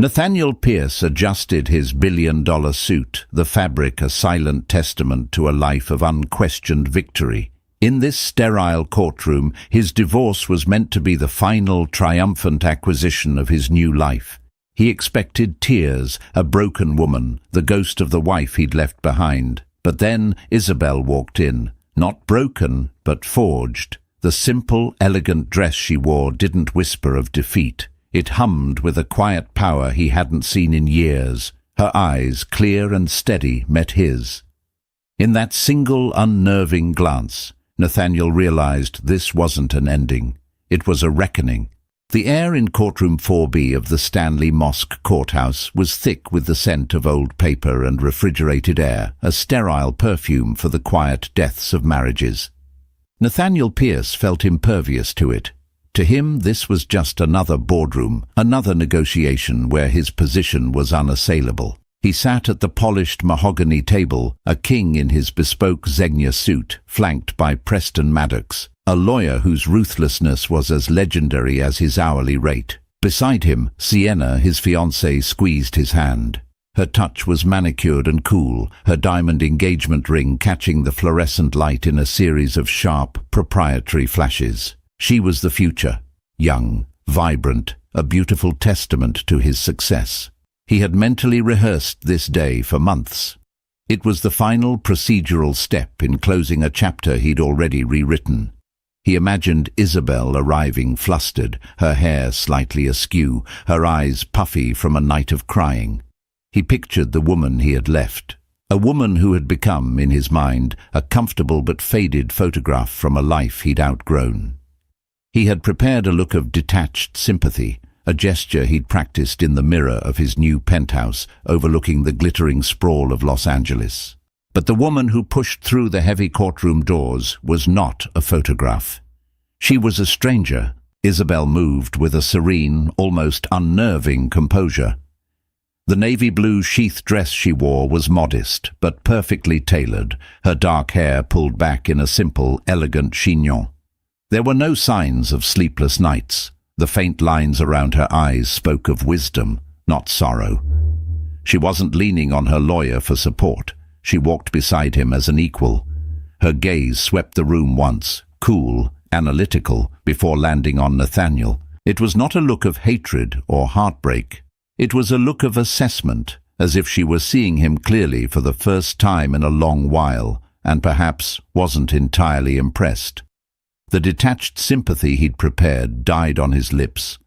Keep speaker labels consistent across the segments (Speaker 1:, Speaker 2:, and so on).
Speaker 1: Nathaniel Pierce adjusted his billion-dollar suit, the fabric a silent testament to a life of unquestioned victory. In this sterile courtroom, his divorce was meant to be the final, triumphant acquisition of his new life. He expected tears, a broken woman, the ghost of the wife he'd left behind. But then Isabelle walked in, not broken, but forged. The simple, elegant dress she wore didn't whisper of defeat. It hummed with a quiet power he hadn't seen in years. Her eyes, clear and steady, met his. In that single, unnerving glance, Nathaniel realized this wasn't an ending. It was a reckoning. The air in courtroom 4B of the Stanley Mosque Courthouse was thick with the scent of old paper and refrigerated air, a sterile perfume for the quiet deaths of marriages. Nathaniel Pierce felt impervious to it. To him, this was just another boardroom, another negotiation where his position was unassailable. He sat at the polished mahogany table, a king in his bespoke Zegna suit, flanked by Preston Maddox, a lawyer whose ruthlessness was as legendary as his hourly rate. Beside him, Sienna, his fiancée, squeezed his hand. Her touch was manicured and cool, her diamond engagement ring catching the fluorescent light in a series of sharp, proprietary flashes. She was the future, young, vibrant, a beautiful testament to his success. He had mentally rehearsed this day for months. It was the final procedural step in closing a chapter he'd already rewritten. He imagined Isabelle arriving flustered, her hair slightly askew, her eyes puffy from a night of crying. He pictured the woman he had left, a woman who had become, in his mind, a comfortable but faded photograph from a life he'd outgrown. He had prepared a look of detached sympathy, a gesture he'd practiced in the mirror of his new penthouse overlooking the glittering sprawl of Los Angeles. But the woman who pushed through the heavy courtroom doors was not a photograph. She was a stranger. Isabelle moved with a serene, almost unnerving composure. The navy blue sheath dress she wore was modest, but perfectly tailored, her dark hair pulled back in a simple, elegant chignon. There were no signs of sleepless nights. The faint lines around her eyes spoke of wisdom, not sorrow. She wasn't leaning on her lawyer for support. She walked beside him as an equal. Her gaze swept the room once, cool, analytical, before landing on Nathaniel. It was not a look of hatred or heartbreak. It was a look of assessment, as if she were seeing him clearly for the first time in a long while, and perhaps wasn't entirely impressed. The detached sympathy he'd prepared died on his lips.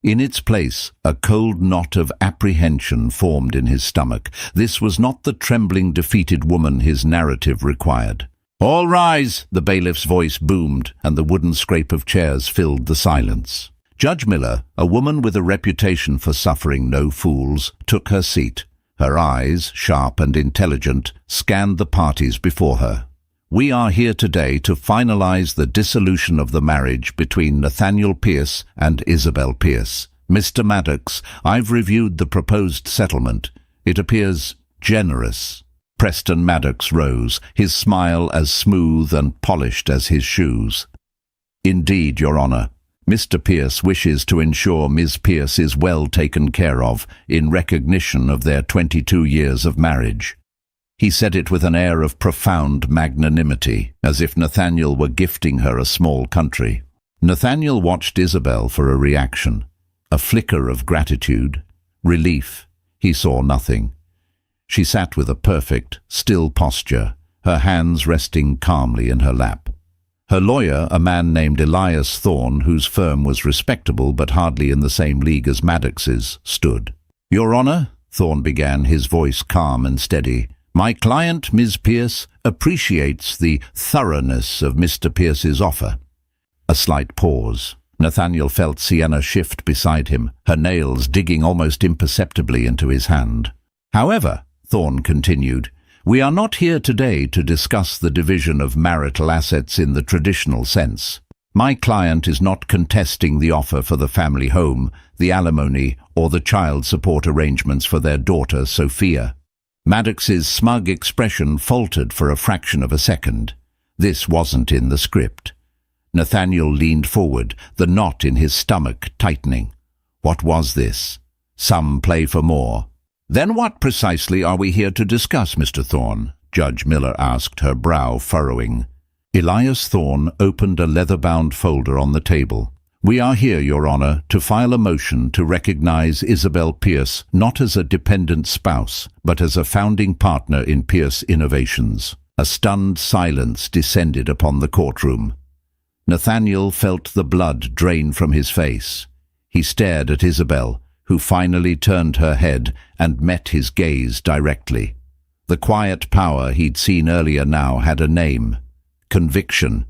Speaker 1: In its place, a cold knot of apprehension formed in his stomach. This was not the trembling, defeated woman his narrative required. "All rise!" the bailiff's voice boomed, and the wooden scrape of chairs filled the silence. Judge Miller, a woman with a reputation for suffering no fools, took her seat. Her eyes, sharp and intelligent, scanned the parties before her. "We are here today to finalize the dissolution of the marriage between Nathaniel Pierce and Isabelle Pierce. Mr. Maddox, I've reviewed the proposed settlement. It appears generous." Preston Maddox rose, his smile as smooth and polished as his shoes. "Indeed, Your Honor. Mr. Pierce wishes to ensure Ms. Pierce is well taken care of in recognition of their 22 years of marriage." He said it with an air of profound magnanimity, as if Nathaniel were gifting her a small country. Nathaniel watched Isabelle for a reaction. A flicker of gratitude, relief. He saw nothing. She sat with a perfect, still posture, her hands resting calmly in her lap. Her lawyer, a man named Elias Thorne, whose firm was respectable but hardly in the same league as Maddox's, stood. "Your Honor," Thorne began, his voice calm and steady, "my client, Ms. Pierce, appreciates the thoroughness of Mr. Pierce's offer." A slight pause. Nathaniel felt Sienna shift beside him, her nails digging almost imperceptibly into his hand. "However," Thorne continued, "we are not here today to discuss the division of marital assets in the traditional sense. My client is not contesting the offer for the family home, the alimony, or the child support arrangements for their daughter, Sophia." Maddox's smug expression faltered for a fraction of a second. This wasn't in the script. Nathaniel leaned forward, the knot in his stomach tightening. What was this? Some play for more. Then what precisely are we here to discuss, Mr. Thorne? Judge Miller asked, her brow furrowing. Elias Thorne opened a leather-bound folder on the table. We are here, Your Honor, to file a motion to recognize Isabelle Pierce not as a dependent spouse, but as a founding partner in Pierce Innovations. A stunned silence descended upon the courtroom. Nathaniel felt the blood drain from his face. He stared at Isabelle, who finally turned her head and met his gaze directly. The quiet power he'd seen earlier now had a name: conviction.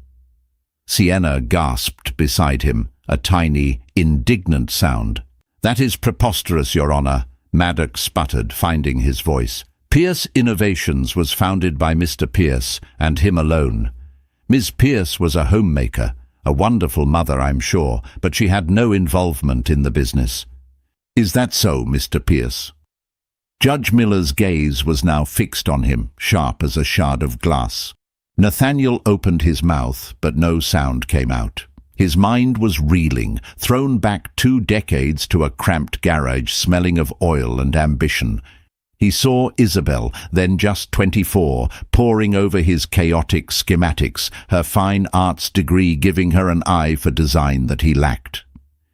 Speaker 1: Sienna gasped beside him, a tiny, indignant sound. That is preposterous, Your Honor, Maddox sputtered, finding his voice. Pierce Innovations was founded by Mr. Pierce, and him alone. Ms. Pierce was a homemaker, a wonderful mother, I'm sure, but she had no involvement in the business. Is that so, Mr. Pierce? Judge Miller's gaze was now fixed on him, sharp as a shard of glass. Nathaniel opened his mouth, but no sound came out. His mind was reeling, thrown back 2 decades to a cramped garage smelling of oil and ambition. He saw Isabelle, then just 24, poring over his chaotic schematics, her fine arts degree giving her an eye for design that he lacked.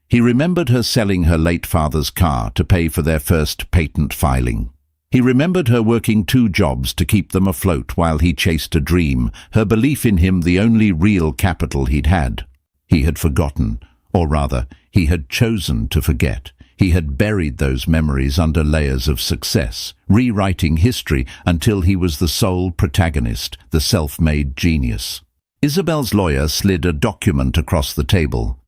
Speaker 1: He remembered her selling her late father's car to pay for their first patent filing. He remembered her working 2 jobs to keep them afloat while he chased a dream, her belief in him the only real capital he'd had. He had forgotten, or rather, he had chosen to forget. He had buried those memories under layers of success, rewriting history until he was the sole protagonist, the self-made genius. Isabelle's lawyer slid a document across the table.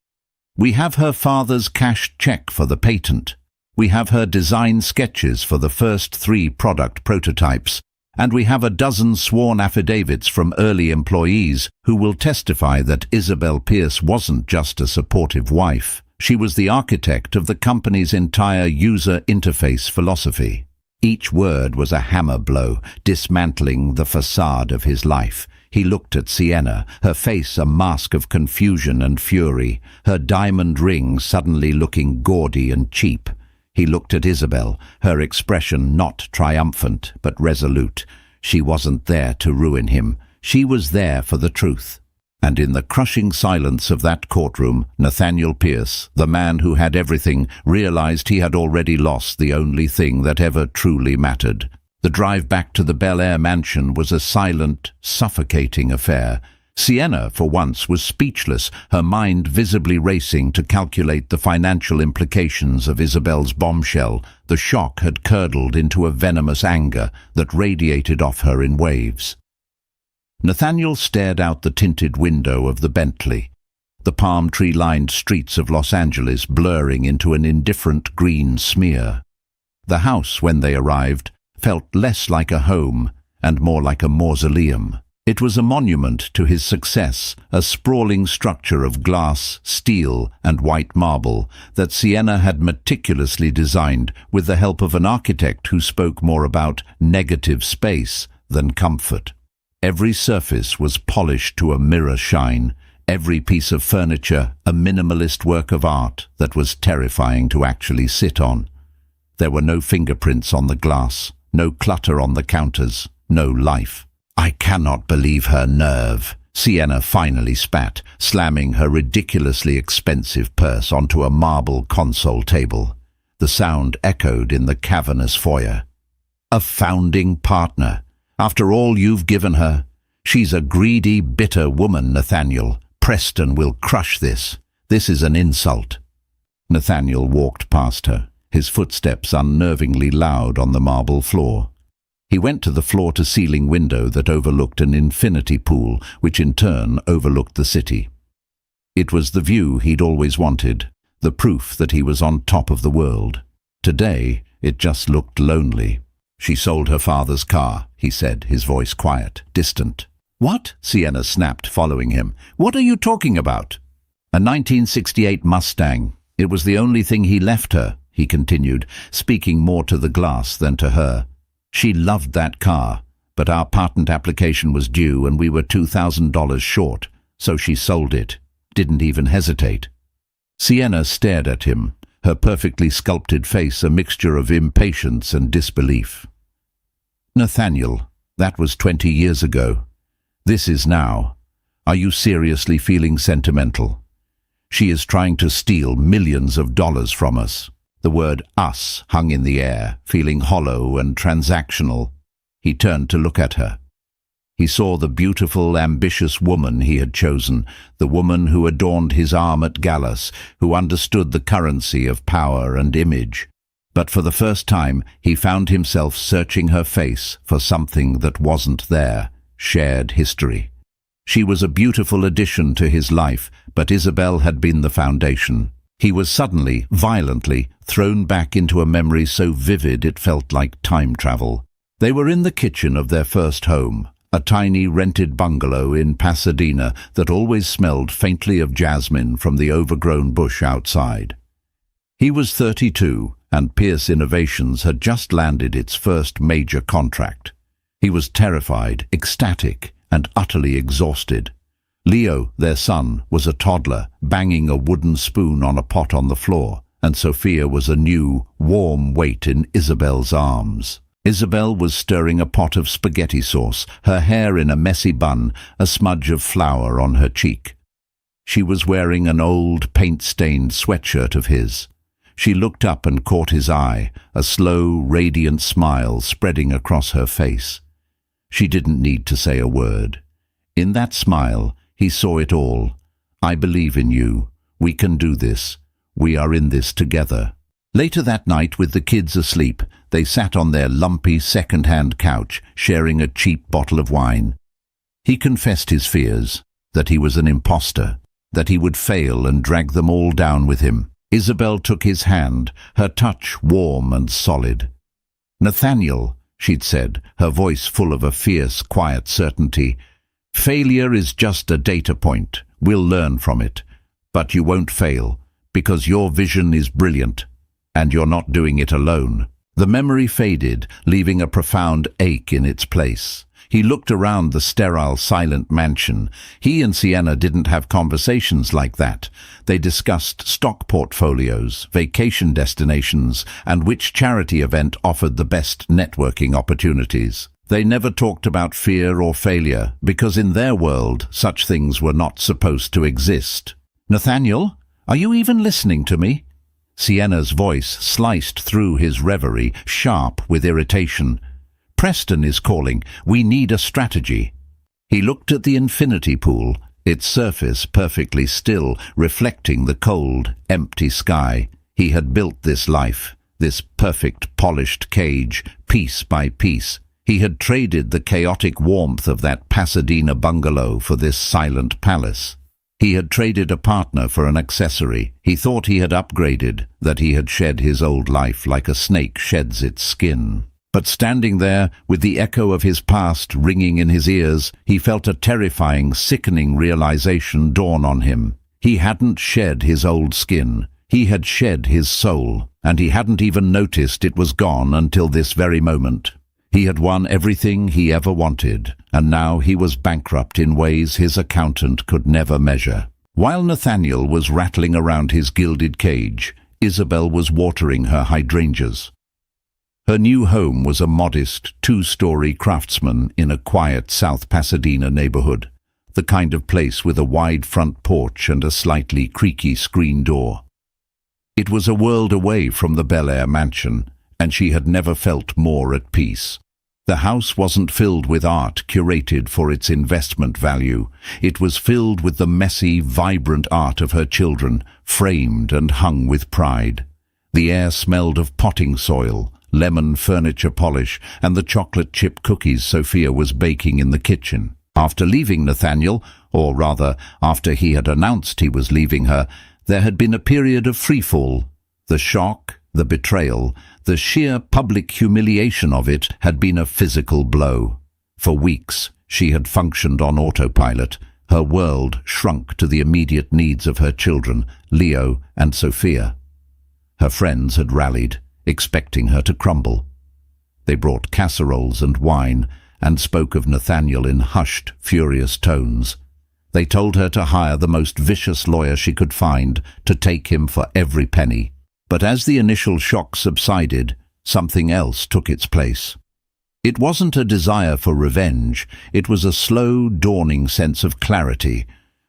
Speaker 1: We have her father's cashed check for the patent. We have her design sketches for the first 3 product prototypes. And we have a dozen sworn affidavits from early employees who will testify that Isabelle Pierce wasn't just a supportive wife. She was the architect of the company's entire user interface philosophy. Each word was a hammer blow, dismantling the facade of his life. He looked at Sienna, her face a mask of confusion and fury, her diamond ring suddenly looking gaudy and cheap. He looked at Isabelle, her expression not triumphant but resolute. She wasn't there to ruin him. She was there for the truth. And in the crushing silence of that courtroom, Nathaniel Pierce, the man who had everything, realized he had already lost the only thing that ever truly mattered. The drive back to the Bel Air mansion was a silent, suffocating affair. Sienna, for once, was speechless, her mind visibly racing to calculate the financial implications of Isabelle's bombshell. The shock had curdled into a venomous anger that radiated off her in waves. Nathaniel stared out the tinted window of the Bentley, the palm tree-lined streets of Los Angeles blurring into an indifferent green smear. The house, when they arrived, felt less like a home and more like a mausoleum. It was a monument to his success, a sprawling structure of glass, steel, and white marble that Sienna had meticulously designed with the help of an architect who spoke more about negative space than comfort. Every surface was polished to a mirror shine, every piece of furniture a minimalist work of art that was terrifying to actually sit on. There were no fingerprints on the glass, no clutter on the counters, no life. I cannot believe her nerve, Sienna finally spat, slamming her ridiculously expensive purse onto a marble console table. The sound echoed in the cavernous foyer. A founding partner. After all you've given her? She's a greedy, bitter woman, Nathaniel. Preston will crush this. This is an insult. Nathaniel walked past her, his footsteps unnervingly loud on the marble floor. He went to the floor-to-ceiling window that overlooked an infinity pool, which in turn overlooked the city. It was the view he'd always wanted, the proof that he was on top of the world. Today, it just looked lonely. She sold her father's car, he said, his voice quiet, distant. What? Sienna snapped, following him. What are you talking about? A 1968 Mustang. It was the only thing he left her, he continued, speaking more to the glass than to her. She loved that car, but our patent application was due and we were $2,000 short, so she sold it. Didn't even hesitate. Sienna stared at him, her perfectly sculpted face a mixture of impatience and disbelief. "Nathaniel, that was 20 years ago. This is now. Are you seriously feeling sentimental? She is trying to steal millions of dollars from us." The word "us" hung in the air, feeling hollow and transactional. He turned to look at her. He saw the beautiful, ambitious woman he had chosen, the woman who adorned his arm at galas, who understood the currency of power and image. But for the first time, he found himself searching her face for something that wasn't there: shared history. She was a beautiful addition to his life, but Isabelle had been the foundation. He was suddenly, violently, thrown back into a memory so vivid it felt like time travel. They were in the kitchen of their first home, a tiny rented bungalow in Pasadena that always smelled faintly of jasmine from the overgrown bush outside. He was 32, and Pierce Innovations had just landed its first major contract. He was terrified, ecstatic, and utterly exhausted. Leo, their son, was a toddler, banging a wooden spoon on a pot on the floor, and Sophia was a new, warm weight in Isabelle's arms. Isabelle was stirring a pot of spaghetti sauce, her hair in a messy bun, a smudge of flour on her cheek. She was wearing an old, paint-stained sweatshirt of his. She looked up and caught his eye, a slow, radiant smile spreading across her face. She didn't need to say a word. In that smile, he saw it all. "I believe in you. We can do this. We are in this together." Later that night, with the kids asleep, they sat on their lumpy second-hand couch, sharing a cheap bottle of wine. He confessed his fears, that he was an imposter, that he would fail and drag them all down with him. Isabelle took his hand, her touch warm and solid. "Nathaniel," she'd said, her voice full of a fierce, quiet certainty, "failure is just a data point. We'll learn from it. But you won't fail, because your vision is brilliant, and you're not doing it alone." The memory faded, leaving a profound ache in its place. He looked around the sterile, silent mansion. He and Sienna didn't have conversations like that. They discussed stock portfolios, vacation destinations, and which charity event offered the best networking opportunities. They never talked about fear or failure, because in their world, such things were not supposed to exist. "Nathaniel, are you even listening to me?" Sienna's voice sliced through his reverie, sharp with irritation. "Preston is calling. We need a strategy." He looked at the infinity pool, its surface perfectly still, reflecting the cold, empty sky. He had built this life, this perfect, polished cage, piece by piece. He had traded the chaotic warmth of that Pasadena bungalow for this silent palace. He had traded a partner for an accessory. He thought he had upgraded, that he had shed his old life like a snake sheds its skin. But standing there, with the echo of his past ringing in his ears, he felt a terrifying, sickening realization dawn on him. He hadn't shed his old skin. He had shed his soul, and he hadn't even noticed it was gone until this very moment. He had won everything he ever wanted, and now he was bankrupt in ways his accountant could never measure. While Nathaniel was rattling around his gilded cage, Isabelle was watering her hydrangeas. Her new home was a modest, two-story craftsman in a quiet South Pasadena neighborhood, the kind of place with a wide front porch and a slightly creaky screen door. It was a world away from the Bel Air mansion, and she had never felt more at peace. The house wasn't filled with art curated for its investment value. It was filled with the messy, vibrant art of her children, framed and hung with pride. The air smelled of potting soil, lemon furniture polish, and the chocolate chip cookies Sophia was baking in the kitchen. After leaving Nathaniel, or rather, after he had announced he was leaving her, there had been a period of freefall. The shock, the betrayal, the sheer public humiliation of it had been a physical blow. For weeks, she had functioned on autopilot. Her world shrunk to the immediate needs of her children, Leo and Sophia. Her friends had rallied, expecting her to crumble. They brought casseroles and wine and spoke of Nathaniel in hushed, furious tones. They told her to hire the most vicious lawyer she could find, to take him for every penny. But as the initial shock subsided, something else took its place. It wasn't a desire for revenge, it was a slow, dawning sense of clarity.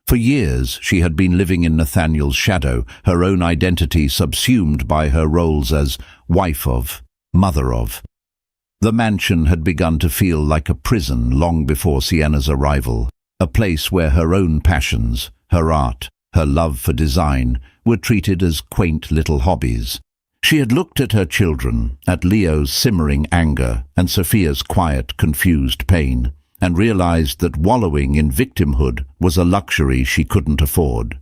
Speaker 1: For years she had been living in Nathaniel's shadow, her own identity subsumed by her roles as wife of, mother of. The mansion had begun to feel like a prison long before Sienna's arrival, a place where her own passions, her art, her love for design, were treated as quaint little hobbies. She had looked at her children, at Leo's simmering anger and Sophia's quiet, confused pain, and realized that wallowing in victimhood was a luxury she couldn't afford.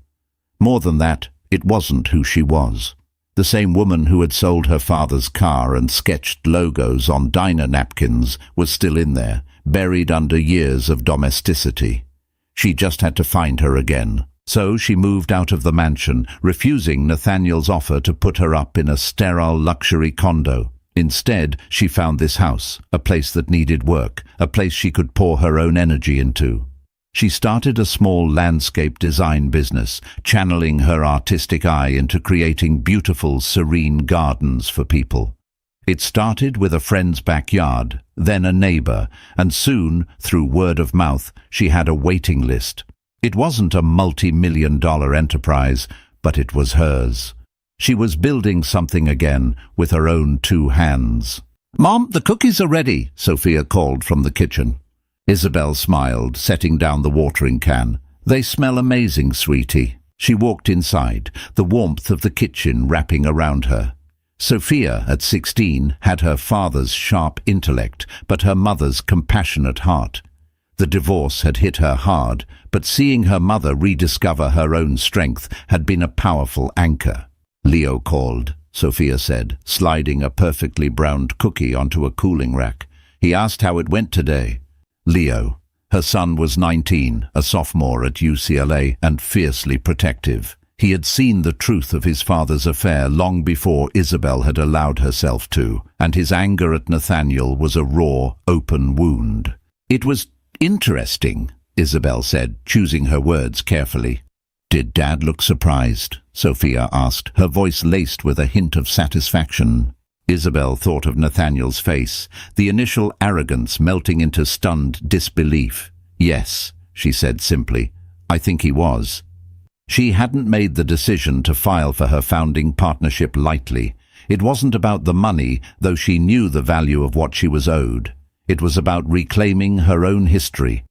Speaker 1: More than that, it wasn't who she was. The same woman who had sold her father's car and sketched logos on diner napkins was still in there, buried under years of domesticity. She just had to find her again. So she moved out of the mansion, refusing Nathaniel's offer to put her up in a sterile luxury condo. Instead, she found this house, a place that needed work, a place she could pour her own energy into. She started a small landscape design business, channeling her artistic eye into creating beautiful, serene gardens for people. It started with a friend's backyard, then a neighbor, and soon, through word of mouth, she had a waiting list. It wasn't a multi-million-dollar enterprise, but it was hers. She was building something again with her own two hands. "Mom, the cookies are ready," Sophia called from the kitchen. Isabelle smiled, setting down the watering can. "They smell amazing, sweetie." She walked inside, the warmth of the kitchen wrapping around her. Sophia, at 16, had her father's sharp intellect, but her mother's compassionate heart. The divorce had hit her hard, but seeing her mother rediscover her own strength had been a powerful anchor. "Leo called," Sophia said, sliding a perfectly browned cookie onto a cooling rack. "He asked how it went today." Leo. Her son was 19, a sophomore at UCLA, and fiercely protective. He had seen the truth of his father's affair long before Isabelle had allowed herself to, and his anger at Nathaniel was a raw, open wound. "It was interesting," Isabelle said, choosing her words carefully. "Did Dad look surprised?" Sophia asked, her voice laced with a hint of satisfaction. Isabelle thought of Nathaniel's face, the initial arrogance melting into stunned disbelief. "Yes," she said simply. "I think he was." She hadn't made the decision to file for her founding partnership lightly. It wasn't about the money, though she knew the value of what she was owed. It was about reclaiming her own history.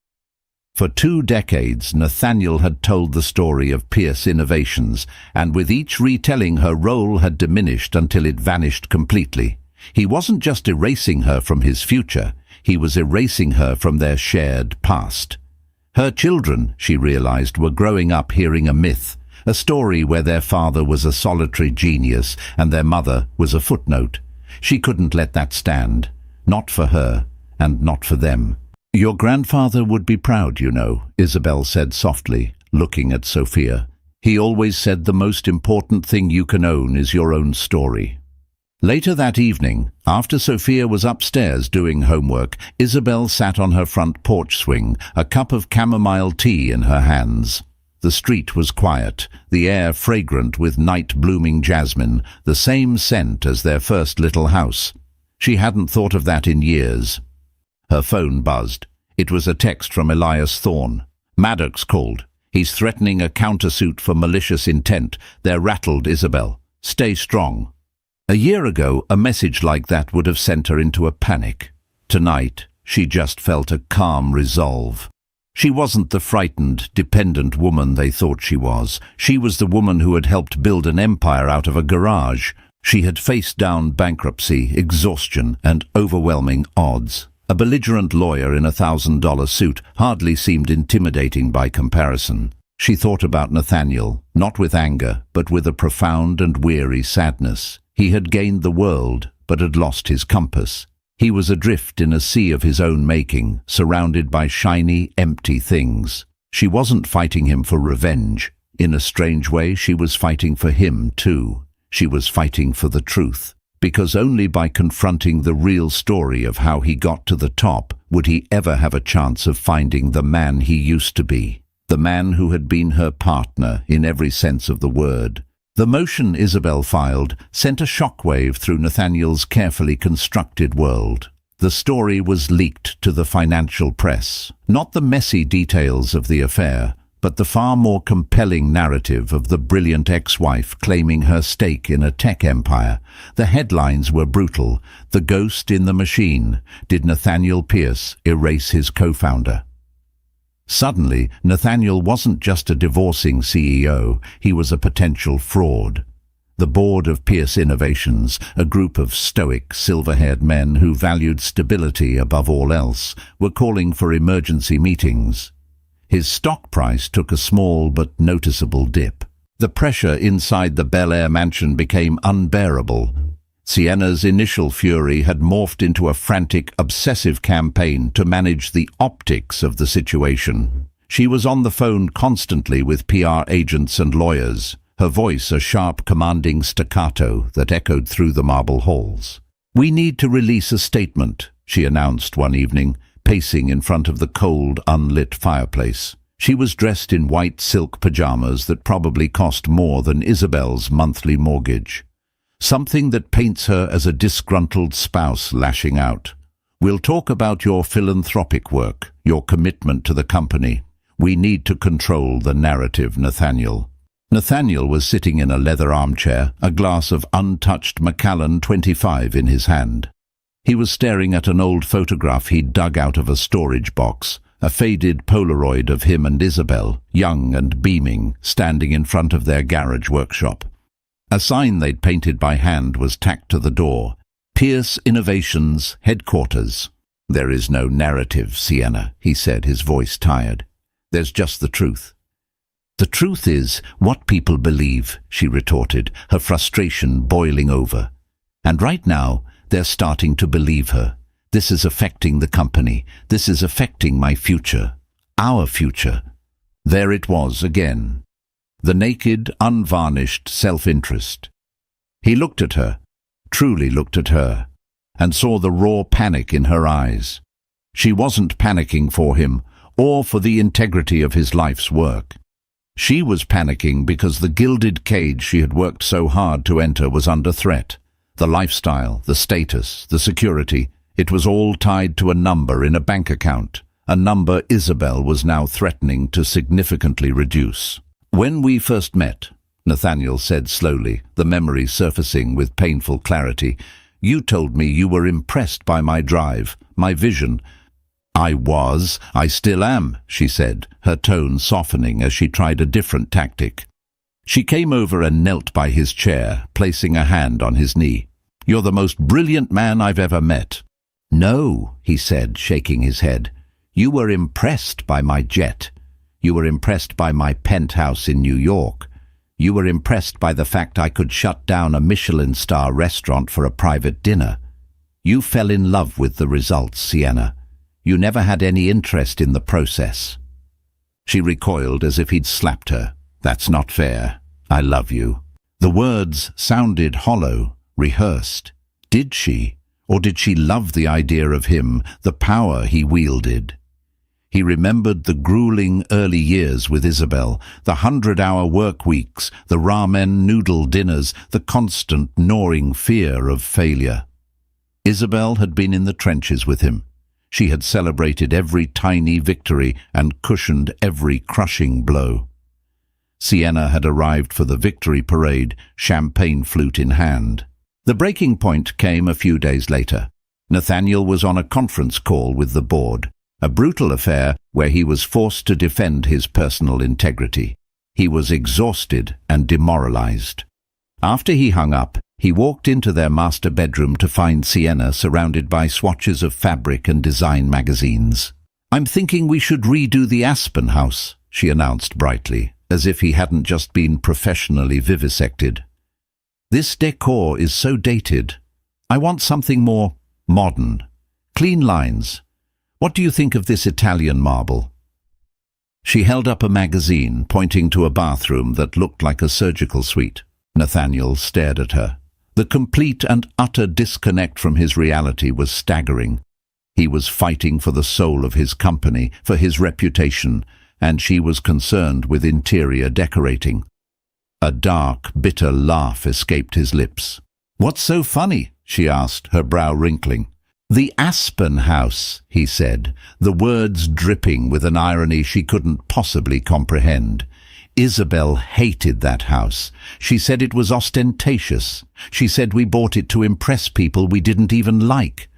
Speaker 1: For 2 decades, Nathaniel had told the story of Pierce Innovations, and with each retelling her role had diminished until it vanished completely. He wasn't just erasing her from his future, he was erasing her from their shared past. Her children, she realized, were growing up hearing a myth, a story where their father was a solitary genius and their mother was a footnote. She couldn't let that stand, not for her and not for them. "Your grandfather would be proud, you know," Isabelle said softly, looking at Sophia. "He always said the most important thing you can own is your own story." Later that evening, after Sophia was upstairs doing homework, Isabelle sat on her front porch swing, a cup of chamomile tea in her hands. The street was quiet, the air fragrant with night-blooming jasmine, the same scent as their first little house. She hadn't thought of that in years. Her phone buzzed. It was a text from Elias Thorne. "Maddox called. He's threatening a countersuit for malicious intent. They're rattled, Isabelle. Stay strong." A year ago, a message like that would have sent her into a panic. Tonight, she just felt a calm resolve. She wasn't the frightened, dependent woman they thought she was. She was the woman who had helped build an empire out of a garage. She had faced down bankruptcy, exhaustion, and overwhelming odds. A belligerent lawyer in a $1,000 suit hardly seemed intimidating by comparison. She thought about Nathaniel, not with anger, but with a profound and weary sadness. He had gained the world, but had lost his compass. He was adrift in a sea of his own making, surrounded by shiny, empty things. She wasn't fighting him for revenge. In a strange way, she was fighting for him, too. She was fighting for the truth. Because only by confronting the real story of how he got to the top would he ever have a chance of finding the man he used to be, the man who had been her partner in every sense of the word, The motion Isabelle filed sent a shockwave through Nathaniel's carefully constructed world. The story was leaked to the financial press. Not the messy details of the affair, but the far more compelling narrative of the brilliant ex-wife claiming her stake in a tech empire. The headlines were brutal. The ghost in the machine. Did Nathaniel Pierce erase his co-founder? Suddenly, Nathaniel wasn't just a divorcing CEO, he was a potential fraud. The board of Pierce Innovations, a group of stoic, silver-haired men who valued stability above all else, were calling for emergency meetings. His stock price took a small but noticeable dip. The pressure inside the Bel Air mansion became unbearable. Sienna's initial fury had morphed into a frantic, obsessive campaign to manage the optics of the situation. She was on the phone constantly with PR agents and lawyers, her voice a sharp, commanding staccato that echoed through the marble halls. "We need to release a statement," she announced one evening, pacing in front of the cold, unlit fireplace. She was dressed in white silk pajamas that probably cost more than Isabelle's monthly mortgage. Something that paints her as a disgruntled spouse lashing out. "We'll talk about your philanthropic work, your commitment to the company. We need to control the narrative, Nathaniel." Nathaniel was sitting in a leather armchair, a glass of untouched Macallan 25 in his hand. He was staring at an old photograph he'd dug out of a storage box, a faded Polaroid of him and Isabelle, young and beaming, standing in front of their garage workshop. A sign they'd painted by hand was tacked to the door. "Pierce Innovations Headquarters." "There is no narrative, Sienna," he said, his voice tired. "There's just the truth." "The truth is what people believe," she retorted, her frustration boiling over. "And right now, they're starting to believe her. This is affecting the company. This is affecting my future. Our future." There it was again. The naked, unvarnished self-interest. He looked at her, truly looked at her, and saw the raw panic in her eyes. She wasn't panicking for him, or for the integrity of his life's work. She was panicking because the gilded cage she had worked so hard to enter was under threat. The lifestyle, the status, the security, it was all tied to a number in a bank account, a number Isabelle was now threatening to significantly reduce. "When we first met," Nathaniel said slowly, the memory surfacing with painful clarity, "you told me you were impressed by my drive, my vision." I still am," she said, her tone softening as she tried a different tactic. She came over and knelt by his chair, placing a hand on his knee. "You're the most brilliant man I've ever met." "No," he said, shaking his head. "You were impressed by my jet. You were impressed by my penthouse in New York. You were impressed by the fact I could shut down a Michelin star restaurant for a private dinner. You fell in love with the results, Sienna. You never had any interest in the process." She recoiled as if he'd slapped her. "That's not fair. I love you." The words sounded hollow, rehearsed. Did she? Or did she love the idea of him, the power he wielded? He remembered the grueling early years with Isabelle, the 100-hour work weeks, the ramen noodle dinners, the constant gnawing fear of failure. Isabelle had been in the trenches with him. She had celebrated every tiny victory and cushioned every crushing blow. Sienna had arrived for the victory parade, champagne flute in hand. The breaking point came a few days later. Nathaniel was on a conference call with the board, a brutal affair where he was forced to defend his personal integrity. He was exhausted and demoralized. After he hung up, he walked into their master bedroom to find Sienna surrounded by swatches of fabric and design magazines. "I'm thinking we should redo the Aspen house," she announced brightly, as if he hadn't just been professionally vivisected. "This decor is so dated. I want something more modern. Clean lines. What do you think of this Italian marble?" She held up a magazine, pointing to a bathroom that looked like a surgical suite. Nathaniel stared at her. The complete and utter disconnect from his reality was staggering. He was fighting for the soul of his company, for his reputation, and she was concerned with interior decorating. A dark, bitter laugh escaped his lips. "What's so funny?" she asked, her brow wrinkling. "The Aspen House," he said, the words dripping with an irony she couldn't possibly comprehend. Isabelle hated that house. She said it was ostentatious. She said we bought it to impress people we didn't even like.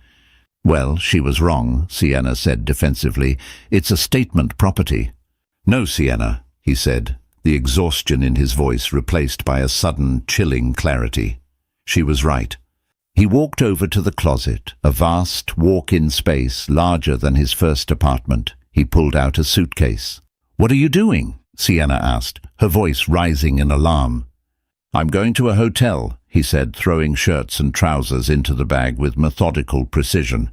Speaker 1: "Well, she was wrong," Sienna said defensively. "It's a statement property." "No, Sienna," he said, the exhaustion in his voice replaced by a sudden, chilling clarity. She was right. He walked over to the closet, a vast walk-in space larger than his first apartment. He pulled out a suitcase. "What are you doing?" Sienna asked, her voice rising in alarm. "I'm going to a hotel," he said, throwing shirts and trousers into the bag with methodical precision.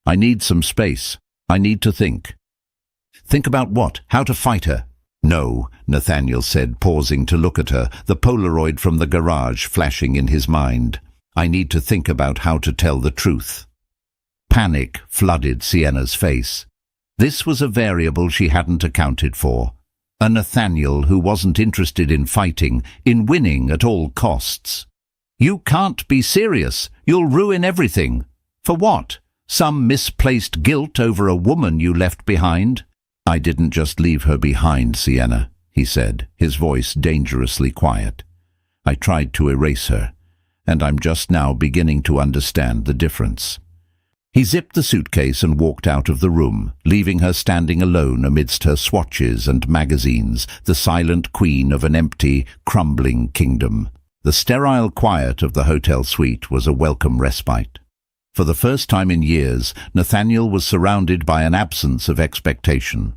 Speaker 1: "I need some space. I need to think." "Think about what? How to fight her?" "No," Nathaniel said, pausing to look at her, the Polaroid from the garage flashing in his mind. "I need to think about how to tell the truth." Panic flooded Sienna's face. This was a variable she hadn't accounted for. A Nathaniel who wasn't interested in fighting, in winning at all costs. "You can't be serious. You'll ruin everything." "For what? Some misplaced guilt over a woman you left behind?" "I didn't just leave her behind, Sienna," he said, his voice dangerously quiet. "I tried to erase her, and I'm just now beginning to understand the difference." He zipped the suitcase and walked out of the room, leaving her standing alone amidst her swatches and magazines, the silent queen of an empty, crumbling kingdom. The sterile quiet of the hotel suite was a welcome respite. For the first time in years, Nathaniel was surrounded by an absence of expectation.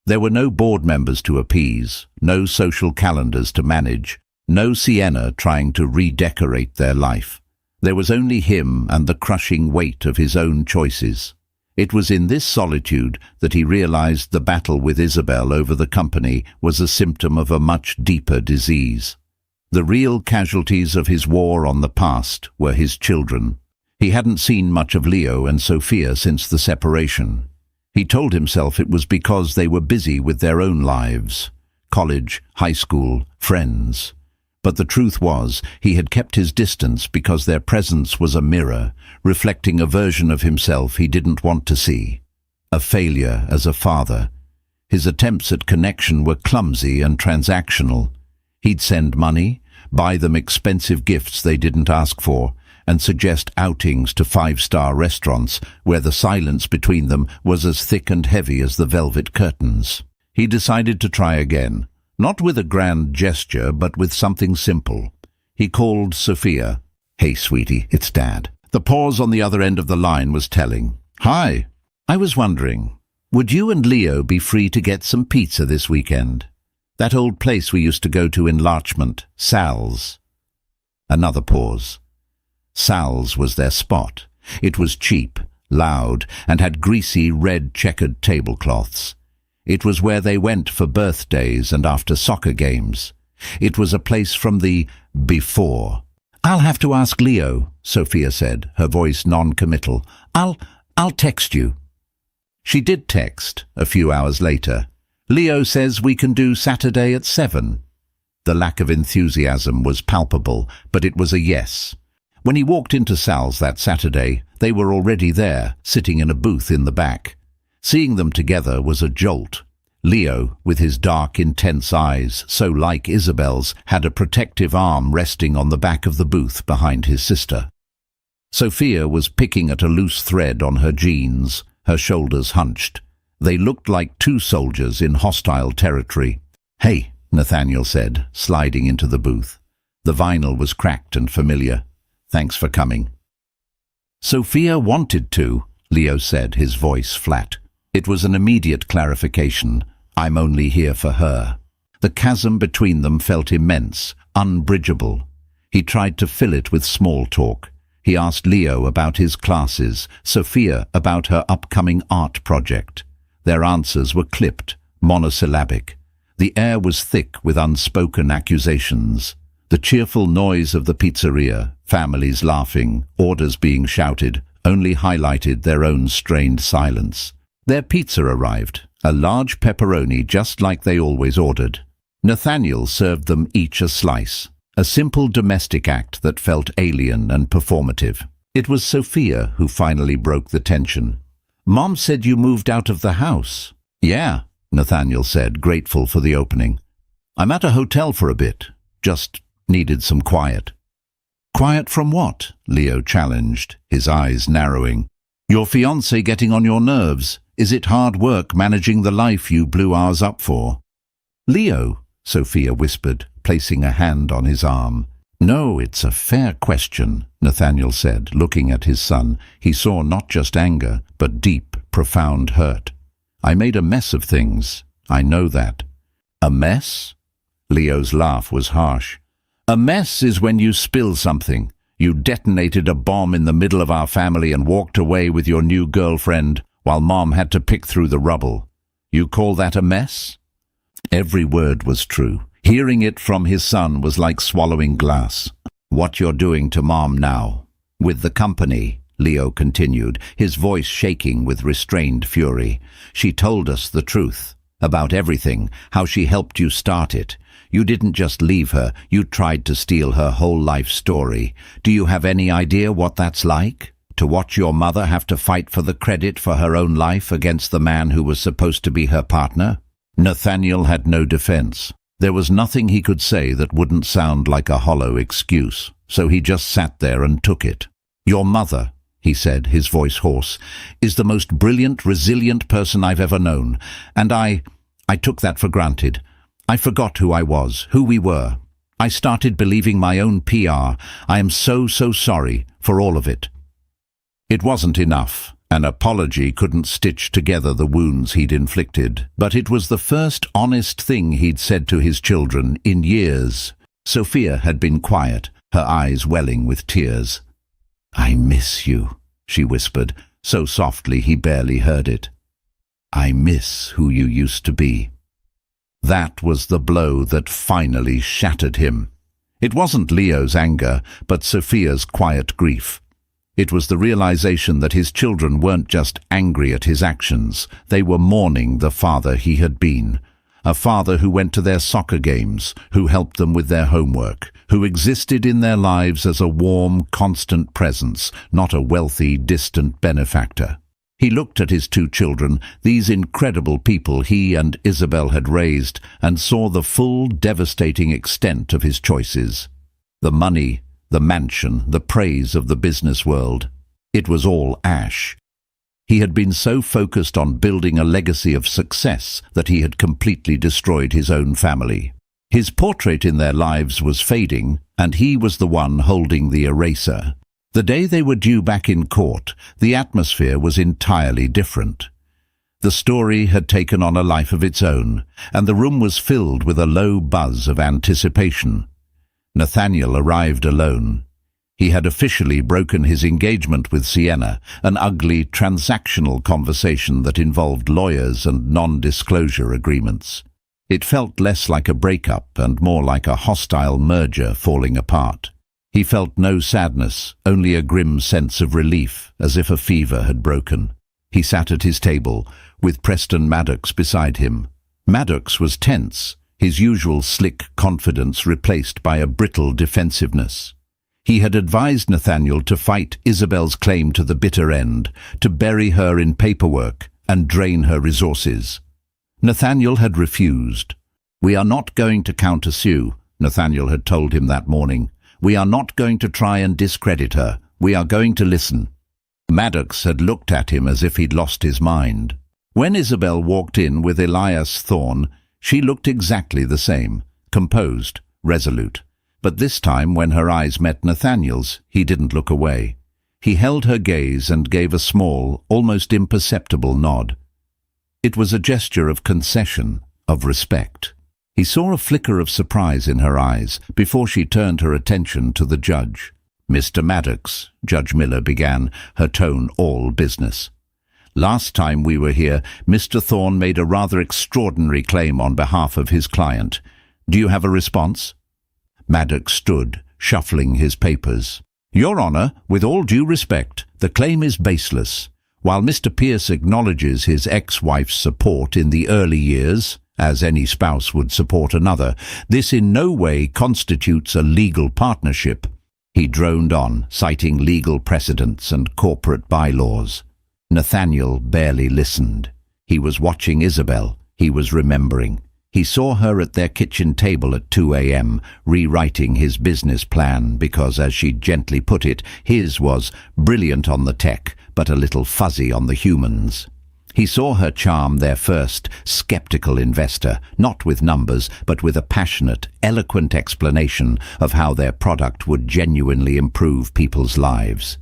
Speaker 1: There were no board members to appease, no social calendars to manage, no Sienna trying to redecorate their life. There was only him and the crushing weight of his own choices. It was in this solitude that he realized the battle with Isabelle over the company was a symptom of a much deeper disease. The real casualties of his war on the past were his children. He hadn't seen much of Leo and Sophia since the separation. He told himself it was because they were busy with their own lives. College, high school, friends. But the truth was, he had kept his distance because their presence was a mirror, reflecting a version of himself he didn't want to see. A failure as a father. His attempts at connection were clumsy and transactional. He'd send money, buy them expensive gifts they didn't ask for, and suggest outings to five-star restaurants where the silence between them was as thick and heavy as the velvet curtains. He decided to try again. Not with a grand gesture, but with something simple. He called Sophia. "Hey, sweetie, it's Dad." The pause on the other end of the line was telling. "Hi. I was wondering, would you and Leo be free to get some pizza this weekend? That old place we used to go to in Larchmont, Sal's." Another pause. Sal's was their spot. It was cheap, loud, and had greasy red checkered tablecloths. It was where they went for birthdays and after soccer games. It was a place from the before. "I'll have to ask Leo," Sophia said, her voice non-committal. I'll text you." She did text, a few hours later. "Leo says we can do Saturday at 7. The lack of enthusiasm was palpable, but it was a yes. When he walked into Sal's that Saturday, they were already there, sitting in a booth in the back. Seeing them together was a jolt. Leo, with his dark, intense eyes, so like Isabelle's, had a protective arm resting on the back of the booth behind his sister. Sophia was picking at a loose thread on her jeans, her shoulders hunched. They looked like two soldiers in hostile territory. "Hey," Nathaniel said, sliding into the booth. The vinyl was cracked and familiar. "Thanks for coming." "Sophia wanted to," Leo said, his voice flat. It was an immediate clarification. "I'm only here for her." The chasm between them felt immense, unbridgeable. He tried to fill it with small talk. He asked Leo about his classes, Sophia about her upcoming art project. Their answers were clipped, monosyllabic. The air was thick with unspoken accusations. The cheerful noise of the pizzeria, families laughing, orders being shouted, only highlighted their own strained silence. Their pizza arrived, a large pepperoni just like they always ordered. Nathaniel served them each a slice, a simple domestic act that felt alien and performative. It was Sophia who finally broke the tension. "Mom said you moved out of the house." "Yeah," Nathaniel said, grateful for the opening. "I'm at a hotel for a bit. Just needed some quiet." "Quiet from what?" Leo challenged, his eyes narrowing. "Your fiancé getting on your nerves? Is it hard work managing the life you blew ours up for?" "Leo," Sophia whispered, placing a hand on his arm. "No, it's a fair question," Nathaniel said, looking at his son. He saw not just anger, but deep, profound hurt. "I made a mess of things. I know that." "A mess?" Leo's laugh was harsh. "A mess is when you spill something. You detonated a bomb in the middle of our family and walked away with your new girlfriend while Mom had to pick through the rubble. You call that a mess?" Every word was true. Hearing it from his son was like swallowing glass. "What you're doing to Mom now, with the company," Leo continued, his voice shaking with restrained fury. "She told us the truth about everything, how she helped you start it. You didn't just leave her, you tried to steal her whole life story. Do you have any idea what that's like? To watch your mother have to fight for the credit for her own life against the man who was supposed to be her partner?" Nathaniel had no defense. There was nothing he could say that wouldn't sound like a hollow excuse, so he just sat there and took it. "Your mother," he said, his voice hoarse, "is the most brilliant, resilient person I've ever known, and I took that for granted. I forgot who I was, who we were. I started believing my own PR. I am so sorry for all of it." It wasn't enough. An apology couldn't stitch together the wounds he'd inflicted, but it was the first honest thing he'd said to his children in years. Sophia had been quiet, her eyes welling with tears. "I miss you," she whispered, so softly he barely heard it. "I miss who you used to be." That was the blow that finally shattered him. It wasn't Leo's anger, but Sophia's quiet grief. It was the realization that his children weren't just angry at his actions, they were mourning the father he had been. A father who went to their soccer games, who helped them with their homework, who existed in their lives as a warm, constant presence, not a wealthy, distant benefactor. He looked at his two children, these incredible people he and Isabelle had raised, and saw the full, devastating extent of his choices. The money, the mansion, the praise of the business world. It was all ash. He had been so focused on building a legacy of success that he had completely destroyed his own family. His portrait in their lives was fading, and he was the one holding the eraser. The day they were due back in court, the atmosphere was entirely different. The story had taken on a life of its own, and the room was filled with a low buzz of anticipation. Nathaniel arrived alone. He had officially broken his engagement with Sienna, an ugly, transactional conversation that involved lawyers and non-disclosure agreements. It felt less like a breakup and more like a hostile merger falling apart. He felt no sadness, only a grim sense of relief, as if a fever had broken. He sat at his table, with Preston Maddox beside him. Maddox was tense, his usual slick confidence replaced by a brittle defensiveness. He had advised Nathaniel to fight Isabelle's claim to the bitter end, to bury her in paperwork and drain her resources. Nathaniel had refused. "We are not going to countersue," Nathaniel had told him that morning. "We are not going to try and discredit her. We are going to listen." Maddox had looked at him as if he'd lost his mind. When Isabelle walked in with Elias Thorne, she looked exactly the same, composed, resolute. But this time, when her eyes met Nathaniel's, he didn't look away. He held her gaze and gave a small, almost imperceptible nod. It was a gesture of concession, of respect. He saw a flicker of surprise in her eyes before she turned her attention to the judge. "Mr. Maddox," Judge Miller began, her tone all business. "Last time we were here, Mr. Thorne made a rather extraordinary claim on behalf of his client. Do you have a response?" Maddox stood, shuffling his papers. "Your Honor, with all due respect, the claim is baseless. While Mr. Pierce acknowledges his ex-wife's support in the early years, as any spouse would support another. This in no way constitutes a legal partnership. He droned on, citing legal precedents and corporate bylaws. Nathaniel barely listened. He was watching Isabelle. He was remembering. He saw her at their kitchen table at 2 a.m., rewriting his business plan because, as she gently put it, his was brilliant on the tech, but a little fuzzy on the humans. He saw her charm their first skeptical investor, not with numbers, but with a passionate, eloquent explanation of how their product would genuinely improve people's lives.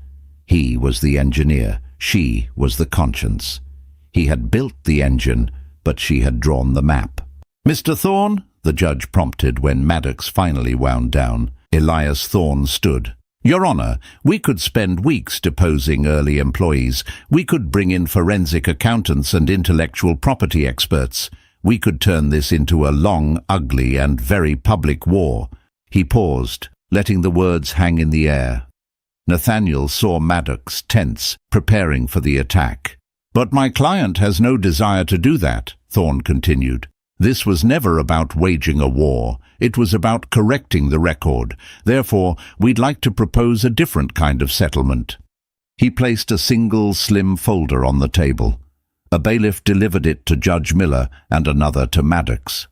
Speaker 1: He was the engineer, she was the conscience. He had built the engine, but she had drawn the map. "Mr. Thorne?" the judge prompted when Maddox finally wound down. Elias Thorne stood. "Your Honor, we could spend weeks deposing early employees. We could bring in forensic accountants and intellectual property experts. We could turn this into a long, ugly, and very public war." He paused, letting the words hang in the air. Nathaniel saw Maddox tense, preparing for the attack. "But my client has no desire to do that," Thorne continued. "This was never about waging a war. It was about correcting the record. Therefore, we'd like to propose a different kind of settlement." He placed a single slim folder on the table. A bailiff delivered it to Judge Miller and another to Maddox.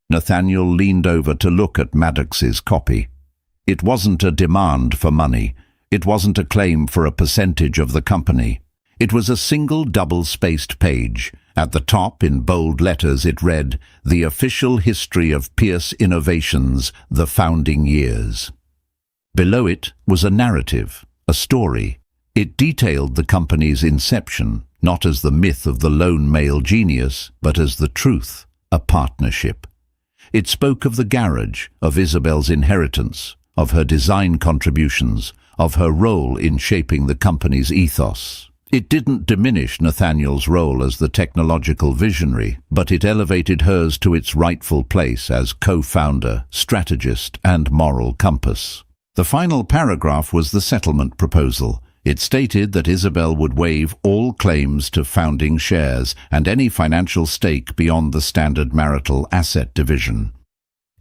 Speaker 1: Nathaniel leaned over to look at Maddox's copy. It wasn't a demand for money. It wasn't a claim for a percentage of the company. It was a single double-spaced page. At the top, in bold letters, it read, "The Official History of Pierce Innovations, the Founding Years." Below it was a narrative, a story. It detailed the company's inception, not as the myth of the lone male genius, but as the truth, a partnership. It spoke of the garage, of Isabelle's inheritance, of her design contributions, of her role in shaping the company's ethos. It didn't diminish Nathaniel's role as the technological visionary, but it elevated hers to its rightful place as co-founder, strategist, and moral compass. The final paragraph was the settlement proposal. It stated that Isabelle would waive all claims to founding shares and any financial stake beyond the standard marital asset division.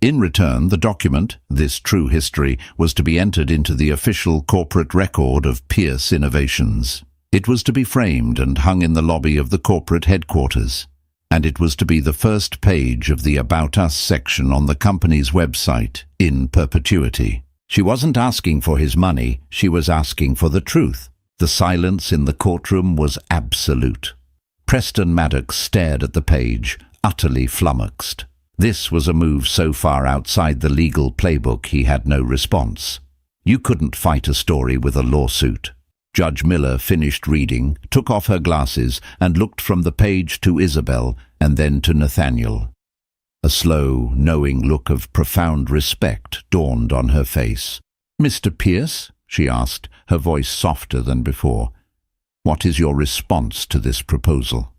Speaker 1: In return, the document, this true history, was to be entered into the official corporate record of Pierce Innovations. It was to be framed and hung in the lobby of the corporate headquarters, and it was to be the first page of the About Us section on the company's website, in perpetuity. She wasn't asking for his money, she was asking for the truth. The silence in the courtroom was absolute. Preston Maddox stared at the page, utterly flummoxed. This was a move so far outside the legal playbook he had no response. You couldn't fight a story with a lawsuit. Judge Miller finished reading, took off her glasses, and looked from the page to Isabelle and then to Nathaniel. A slow, knowing look of profound respect dawned on her face. "Mr. Pierce?" she asked, her voice softer than before. "What is your response to this proposal?"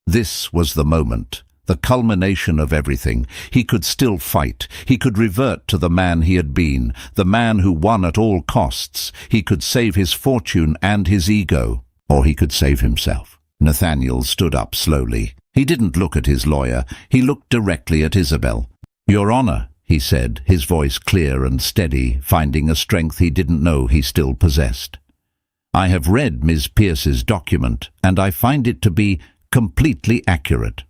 Speaker 1: This was the moment. The culmination of everything. He could still fight. He could revert to the man he had been, the man who won at all costs. He could save his fortune and his ego, or he could save himself. Nathaniel stood up slowly. He didn't look at his lawyer. He looked directly at Isabelle. "Your Honor," he said, his voice clear and steady, finding a strength he didn't know he still possessed. "I have read Ms. Pierce's document, and I find it to be completely accurate."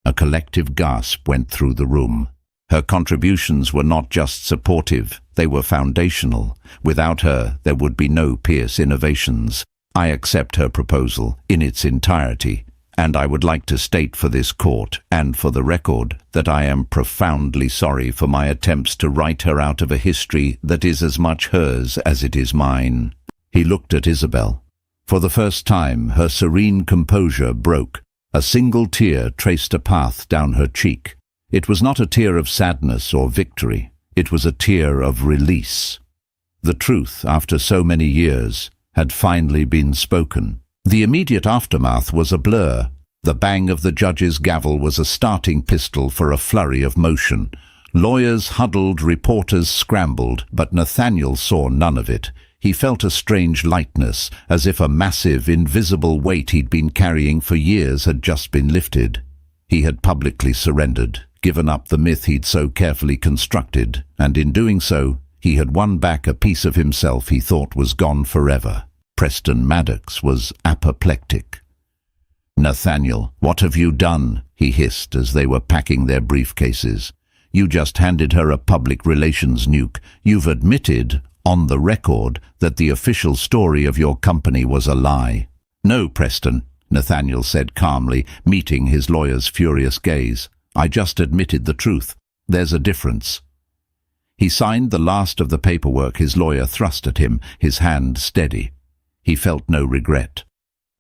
Speaker 1: A collective gasp went through the room. Her contributions were not just supportive, they were foundational. Without her, there would be no Pierce Innovations. I accept her proposal in its entirety, and I would like to state for this court and for the record that I am profoundly sorry for my attempts to write her out of a history that is as much hers as it is mine. He looked at Isabelle. For the first time, her serene composure broke. A single tear traced a path down her cheek. It was not a tear of sadness or victory. It was a tear of release. The truth, after so many years, had finally been spoken. The immediate aftermath was a blur. The bang of the judge's gavel was a starting pistol for a flurry of motion. Lawyers huddled, reporters scrambled, but Nathaniel saw none of it. He felt a strange lightness, as if a massive, invisible weight he'd been carrying for years had just been lifted. He had publicly surrendered, given up the myth he'd so carefully constructed, and in doing so, he had won back a piece of himself he thought was gone forever. Preston Maddox was apoplectic. "Nathaniel, what have you done?" he hissed as they were packing their briefcases. "You just handed her a public relations nuke. You've admitted, on the record, that the official story of your company was a lie." "No, Preston," Nathaniel said calmly, meeting his lawyer's furious gaze. "I just admitted the truth. There's a difference." He signed the last of the paperwork his lawyer thrust at him, his hand steady. He felt no regret.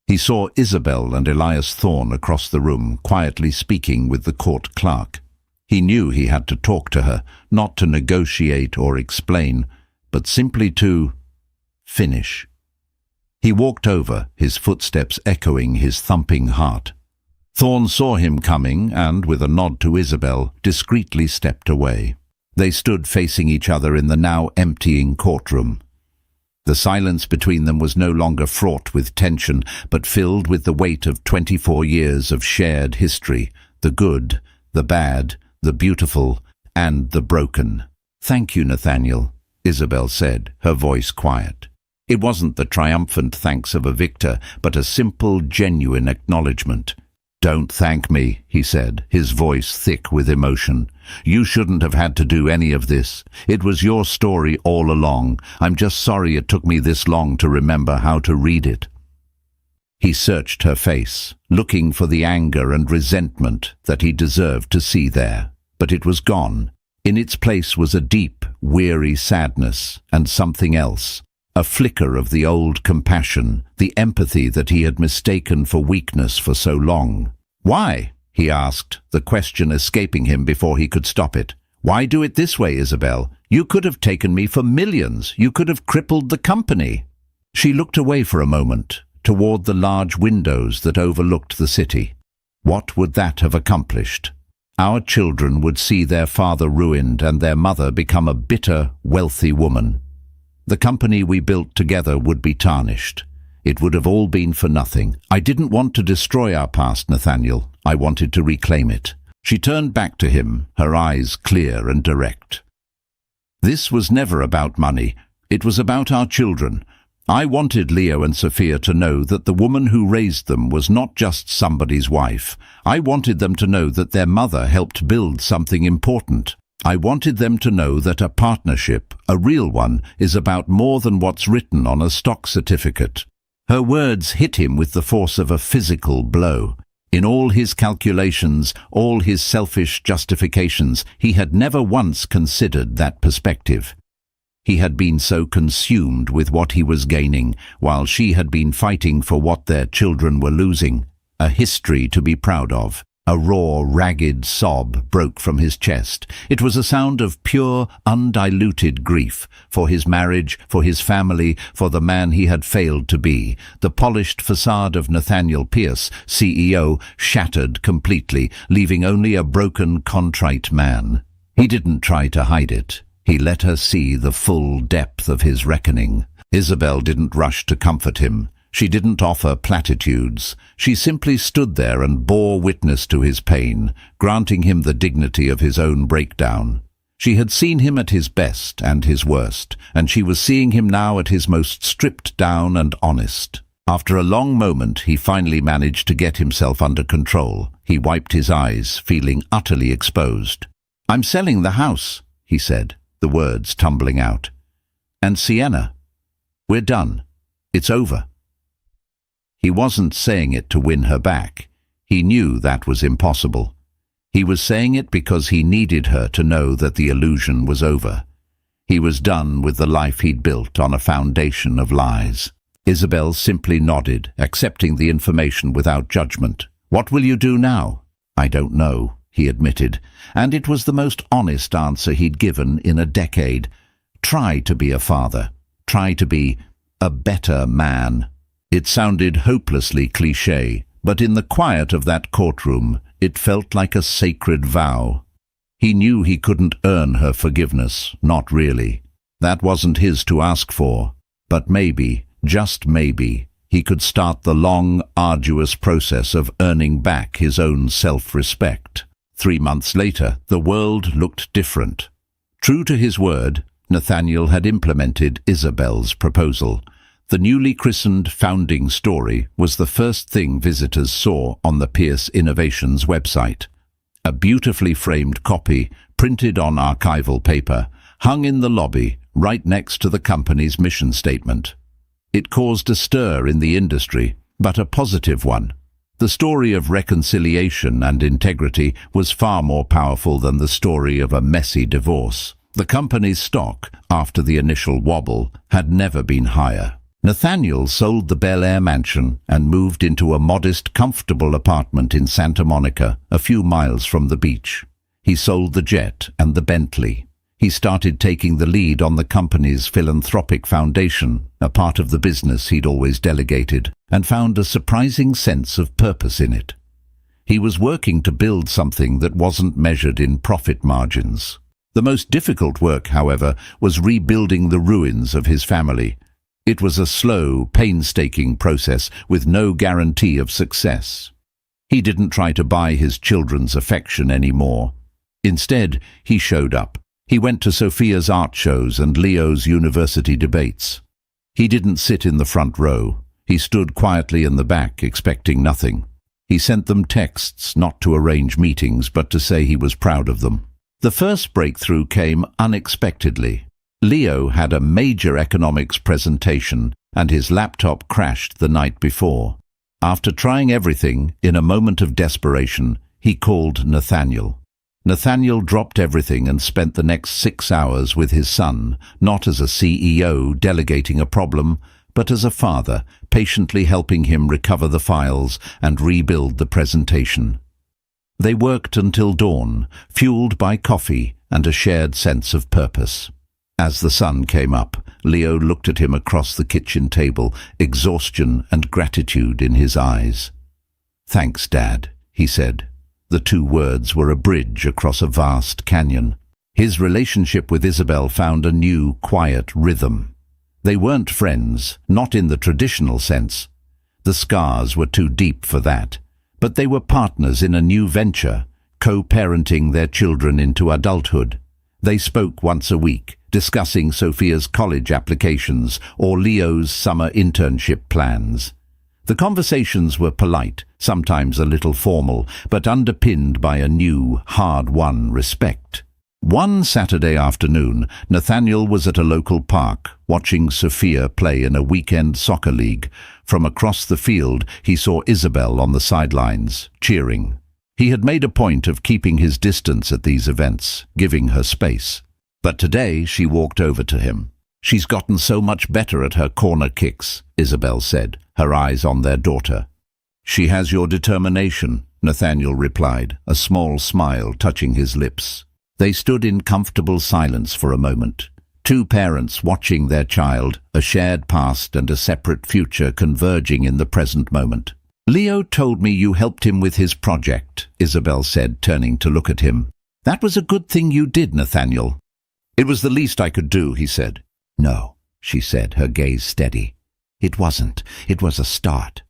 Speaker 1: He saw Isabelle and Elias Thorne across the room, quietly speaking with the court clerk. He knew he had to talk to her, not to negotiate or explain, but simply to finish. He walked over, his footsteps echoing his thumping heart. Thorne saw him coming and, with a nod to Isabelle, discreetly stepped away. They stood facing each other in the now emptying courtroom. The silence between them was no longer fraught with tension, but filled with the weight of 24 years of shared history, the good, the bad, the beautiful, and the broken. "Thank you, Nathaniel," Isabelle said, her voice quiet. It wasn't the triumphant thanks of a victor, but a simple, genuine acknowledgement. "Don't thank me," he said, his voice thick with emotion. "You shouldn't have had to do any of this. It was your story all along. I'm just sorry it took me this long to remember how to read it." He searched her face, looking for the anger and resentment that he deserved to see there. But it was gone. In its place was a deep, weary sadness and something else. A flicker of the old compassion, the empathy that he had mistaken for weakness for so long. "Why?" he asked, the question escaping him before he could stop it. "Why do it this way, Isabelle? You could have taken me for millions. You could have crippled the company." She looked away for a moment, toward the large windows that overlooked the city. What would that have accomplished? Our children would see their father ruined and their mother become a bitter, wealthy woman. The company we built together would be tarnished. It would have all been for nothing. "I didn't want to destroy our past, Nathaniel. I wanted to reclaim it." She turned back to him, her eyes clear and direct. "This was never about money. It was about our children. I wanted Leo and Sophia to know that the woman who raised them was not just somebody's wife. I wanted them to know that their mother helped build something important. I wanted them to know that a partnership, a real one, is about more than what's written on a stock certificate." Her words hit him with the force of a physical blow. In all his calculations, all his selfish justifications, he had never once considered that perspective. He had been so consumed with what he was gaining, while she had been fighting for what their children were losing. A history to be proud of. A raw, ragged sob broke from his chest. It was a sound of pure, undiluted grief for his marriage, for his family, for the man he had failed to be. The polished facade of Nathaniel Pierce, CEO, shattered completely, leaving only a broken, contrite man. He didn't try to hide it. He let her see the full depth of his reckoning. Isabelle didn't rush to comfort him. She didn't offer platitudes. She simply stood there and bore witness to his pain, granting him the dignity of his own breakdown. She had seen him at his best and his worst, and she was seeing him now at his most stripped down and honest. After a long moment, he finally managed to get himself under control. He wiped his eyes, feeling utterly exposed. "I'm selling the house," he said, the words tumbling out. "And Sienna. We're done. It's over." He wasn't saying it to win her back. He knew that was impossible. He was saying it because he needed her to know that the illusion was over. He was done with the life he'd built on a foundation of lies. Isabelle simply nodded, accepting the information without judgment. "What will you do now?" "I don't know," he admitted, and it was the most honest answer he'd given in a decade. "Try to be a father. Try to be a better man." It sounded hopelessly cliché, but in the quiet of that courtroom, it felt like a sacred vow. He knew he couldn't earn her forgiveness, not really. That wasn't his to ask for, but maybe, just maybe, he could start the long, arduous process of earning back his own self-respect. 3 months later, the world looked different. True to his word, Nathaniel had implemented Isabelle's proposal. The newly christened founding story was the first thing visitors saw on the Pierce Innovations website. A beautifully framed copy, printed on archival paper, hung in the lobby right next to the company's mission statement. It caused a stir in the industry, but a positive one. The story of reconciliation and integrity was far more powerful than the story of a messy divorce. The company's stock, after the initial wobble, had never been higher. Nathaniel sold the Bel Air mansion and moved into a modest, comfortable apartment in Santa Monica, a few miles from the beach. He sold the jet and the Bentley. He started taking the lead on the company's philanthropic foundation, a part of the business he'd always delegated, and found a surprising sense of purpose in it. He was working to build something that wasn't measured in profit margins. The most difficult work, however, was rebuilding the ruins of his family. It was a slow, painstaking process with no guarantee of success. He didn't try to buy his children's affection anymore. Instead, he showed up. He went to Sophia's art shows and Leo's university debates. He didn't sit in the front row. He stood quietly in the back, expecting nothing. He sent them texts not to arrange meetings, but to say he was proud of them. The first breakthrough came unexpectedly. Leo had a major economics presentation, and his laptop crashed the night before. After trying everything, in a moment of desperation, he called Nathaniel. Nathaniel dropped everything and spent the next 6 hours with his son, not as a CEO delegating a problem, but as a father, patiently helping him recover the files and rebuild the presentation. They worked until dawn, fueled by coffee and a shared sense of purpose. As the sun came up, Leo looked at him across the kitchen table, exhaustion and gratitude in his eyes. "Thanks, Dad," he said. The 2 words were a bridge across a vast canyon. His relationship with Isabelle found a new, quiet rhythm. They weren't friends, not in the traditional sense. The scars were too deep for that. But they were partners in a new venture, co-parenting their children into adulthood. They spoke once a week, discussing Sophia's college applications or Leo's summer internship plans. The conversations were polite, sometimes a little formal, but underpinned by a new, hard-won respect. One Saturday afternoon, Nathaniel was at a local park, watching Sophia play in a weekend soccer league. From across the field, he saw Isabelle on the sidelines, cheering. He had made a point of keeping his distance at these events, giving her space. But today she walked over to him. "She's gotten so much better at her corner kicks," Isabelle said, her eyes on their daughter. "She has your determination," Nathaniel replied, a small smile touching his lips. They stood in comfortable silence for a moment. 2 parents watching their child, a shared past and a separate future converging in the present moment. "Leo told me you helped him with his project," Isabelle said, turning to look at him. "That was a good thing you did, Nathaniel." "It was the least I could do," he said. "No," she said, her gaze steady. "It wasn't. It was a start."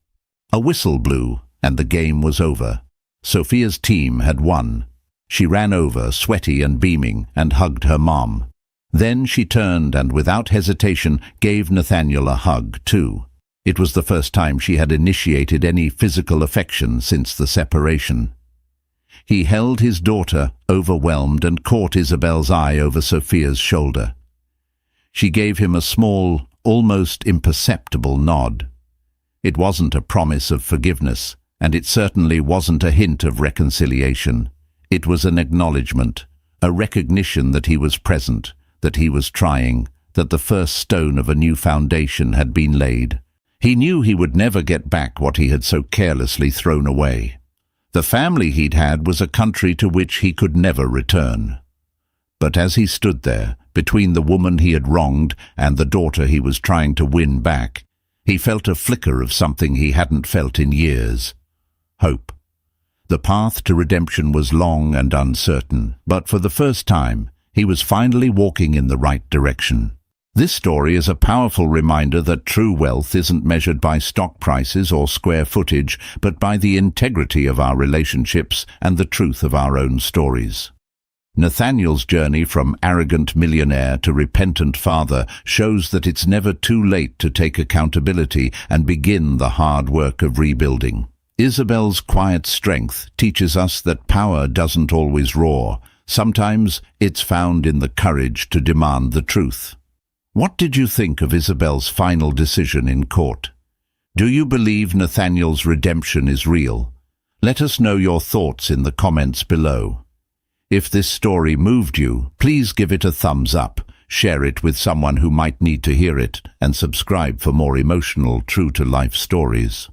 Speaker 1: A whistle blew, and the game was over. Sophia's team had won. She ran over, sweaty and beaming, and hugged her mom. Then she turned and, without hesitation, gave Nathaniel a hug, too. It was the first time she had initiated any physical affection since the separation. He held his daughter, overwhelmed, and caught Isabelle's eye over Sophia's shoulder. She gave him a small, almost imperceptible nod. It wasn't a promise of forgiveness, and it certainly wasn't a hint of reconciliation. It was an acknowledgement, a recognition that he was present, that he was trying, that the first stone of a new foundation had been laid. He knew he would never get back what he had so carelessly thrown away. The family he'd had was a country to which he could never return. But as he stood there, between the woman he had wronged and the daughter he was trying to win back, he felt a flicker of something he hadn't felt in years. Hope. The path to redemption was long and uncertain, but for the first time, he was finally walking in the right direction. This story is a powerful reminder that true wealth isn't measured by stock prices or square footage, but by the integrity of our relationships and the truth of our own stories. Nathaniel's journey from arrogant millionaire to repentant father shows that it's never too late to take accountability and begin the hard work of rebuilding. Isabelle's quiet strength teaches us that power doesn't always roar. Sometimes it's found in the courage to demand the truth. What did you think of Isabelle's final decision in court? Do you believe Nathaniel's redemption is real? Let us know your thoughts in the comments below. If this story moved you, please give it a thumbs up, share it with someone who might need to hear it, and subscribe for more emotional, true-to-life stories.